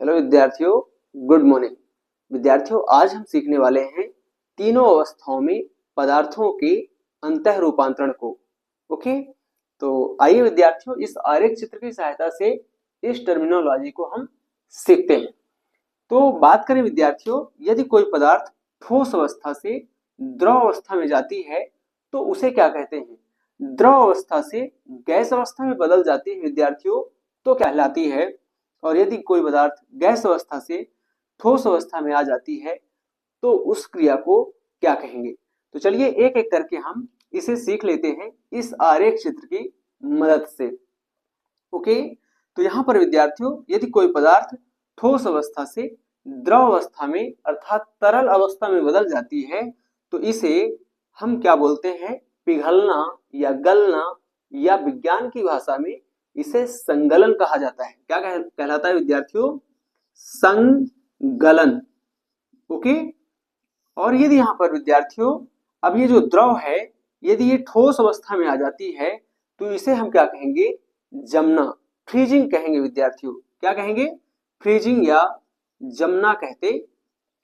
Hello विद्यार्थियों, good morning. विद्यार्थियों, आज हम सीखने वाले हैं तीनों अवस्थाओं में पदार्थों के अंतः रूपांतरण को। ओके, तो आइए विद्यार्थियों, इस आरेख चित्र की सहायता से इस टर्मिनोलॉजी को हम सीखते हैं। तो बात करें विद्यार्थियों, यदि कोई पदार्थ ठोस अवस्था से द्रव अवस्था में जाती है तो उसे क्या कहते हैं? द्रव अवस्था से गैस अवस्था में बदल जाती है विद्यार्थियों तो कहलाती है। और यदि कोई पदार्थ गैस अवस्था से ठोस अवस्था में आ जाती है तो उस क्रिया को क्या कहेंगे? तो चलिए एक एक करके हम इसे सीख लेते हैं इस आरेख चित्र की मदद से। ओके, तो यहाँ पर विद्यार्थियों, यदि कोई पदार्थ ठोस अवस्था से द्रव अवस्था में अर्थात तरल अवस्था में बदल जाती है तो इसे हम क्या बोलते हैं? पिघलना या गलना, या विज्ञान की भाषा में इसे संगलन कहा जाता है। क्या कहलाता है विद्यार्थियों? संगलन। ओके, और यदि यहाँ पर विद्यार्थियों, अब ये जो द्रव है यदि ये ठोस अवस्था में आ जाती है तो इसे हम क्या कहेंगे? जमना, फ्रीजिंग कहेंगे विद्यार्थियों। क्या कहेंगे? फ्रीजिंग या जमना कहते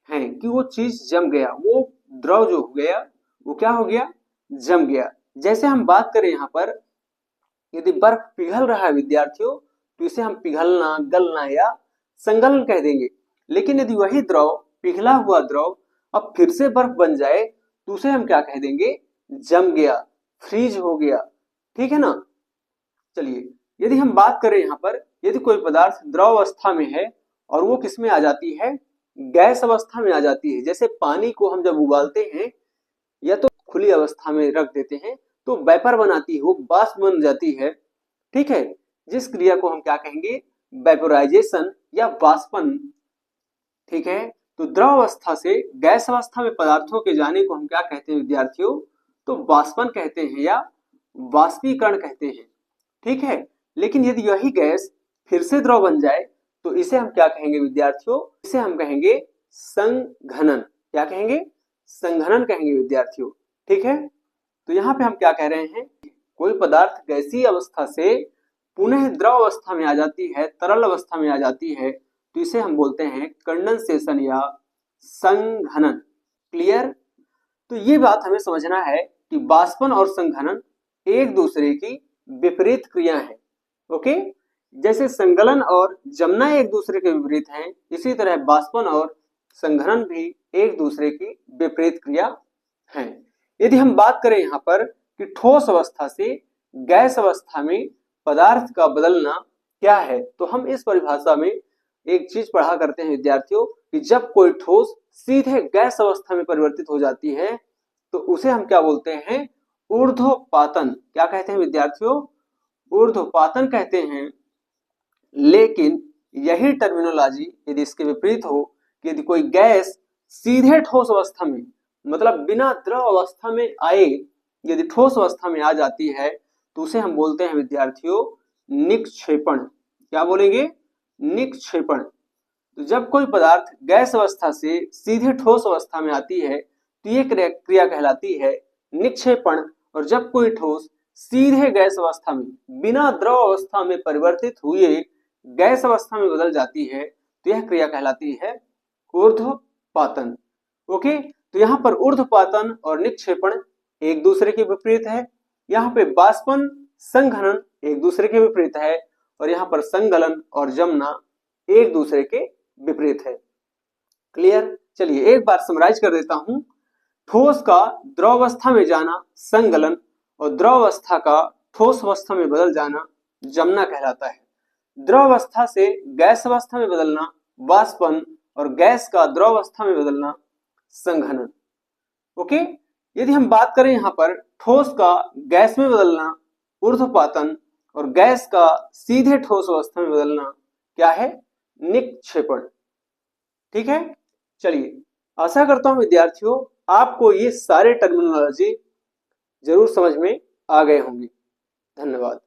हैं कि वो चीज जम गया, वो द्रव जो हो गया वो क्या हो गया? जम गया। जैसे हम बात करें यहाँ पर, यदि बर्फ पिघल रहा है विद्यार्थियों तो इसे हम पिघलना, गलना या संगलन कह देंगे। लेकिन यदि वही द्रव, पिघला हुआ द्रव अब फिर से बर्फ बन जाए तो उसे हम क्या कह देंगे? जम गया, फ्रीज हो गया। ठीक है ना? चलिए, यदि हम बात करें यहाँ पर, यदि कोई पदार्थ द्रव अवस्था में है और वो किस में आ जाती है? गैस अवस्था में आ जाती है। जैसे पानी को हम जब उबालते हैं या तो खुली अवस्था में रख देते हैं तो वेपर बनाती है, वो वाष्प बन जाती है। ठीक है, जिस क्रिया को हम क्या कहेंगे? वेपोराइजेशन या वाष्पन। ठीक है, तो द्रव अवस्था से गैस अवस्था में पदार्थों के जाने को हम क्या कहते हैं विद्यार्थियों? तो वाष्पन कहते हैं या वाष्पीकरण कहते हैं। ठीक है, लेकिन यदि यही गैस फिर से द्रव बन जाए तो इसे हम क्या कहेंगे विद्यार्थियों? इसे हम कहेंगे संघनन। क्या कहेंगे? संघनन कहेंगे विद्यार्थियों। ठीक है, तो यहाँ पे हम क्या कह रहे हैं? कोई पदार्थ गैसीय अवस्था से पुनः द्रव अवस्था में आ जाती है, तरल अवस्था में आ जाती है तो इसे हम बोलते हैं कंडेंसेशन या संघनन। क्लियर? तो ये बात हमें समझना है कि वाष्पन और संघनन एक दूसरे की विपरीत क्रिया है। ओके, जैसे संगलन और जमना एक दूसरे के विपरीत हैं, इसी तरह वाष्पन और संघनन भी एक दूसरे की विपरीत क्रिया है। यदि हम बात करें यहाँ पर कि ठोस अवस्था से गैस अवस्था में पदार्थ का बदलना क्या है, तो हम इस परिभाषा में एक चीज पढ़ा करते हैं विद्यार्थियों कि जब कोई ठोस सीधे गैस अवस्था में परिवर्तित हो जाती है तो उसे हम क्या बोलते हैं? ऊर्ध्वपातन। क्या कहते हैं विद्यार्थियों? ऊर्ध्वपातन कहते हैं। लेकिन यही टर्मिनोलॉजी यदि इसके विपरीत हो कि यदि कोई गैस सीधे ठोस अवस्था में, मतलब बिना द्रव अवस्था में आए यदि ठोस अवस्था में आ जाती है तो उसे हम बोलते हैं विद्यार्थियों निक्षेपण। क्या बोलेंगे? निक्षेपण। तो जब कोई पदार्थ गैस अवस्था से सीधे ठोस अवस्था में आती है तो ये क्रिया कहलाती है निक्षेपण। और जब कोई ठोस सीधे गैस अवस्था में बिना द्रव अवस्था में परिवर्तित हुए गैस अवस्था में बदल जाती है तो यह क्रिया कहलाती है ऊर्ध्वपातन। ओके, तो यहाँ पर ऊर्ध्वपातन और निक्षेपण एक दूसरे के विपरीत है। यहाँ पे वाष्पन, संघनन एक दूसरे के विपरीत है और यहाँ पर संगलन और जमना एक दूसरे के विपरीत है। क्लियर? चलिए एक बार समराइज कर देता हूं। ठोस का द्रव अवस्था में जाना संगलन और द्रव अवस्था का ठोस अवस्था में बदल जाना जमना कहलाता है। द्रव अवस्था से गैस अवस्था में बदलना वाष्पन और गैस का द्रव अवस्था में बदलना संघनन। ओके, यदि हम बात करें यहाँ पर ठोस का गैस में बदलना ऊर्ध्वपातन और गैस का सीधे ठोस अवस्था में बदलना क्या है? निक्षेपण। ठीक है, चलिए आशा करता हूं विद्यार्थियों आपको ये सारे टर्मिनोलॉजी जरूर समझ में आ गए होंगे। धन्यवाद।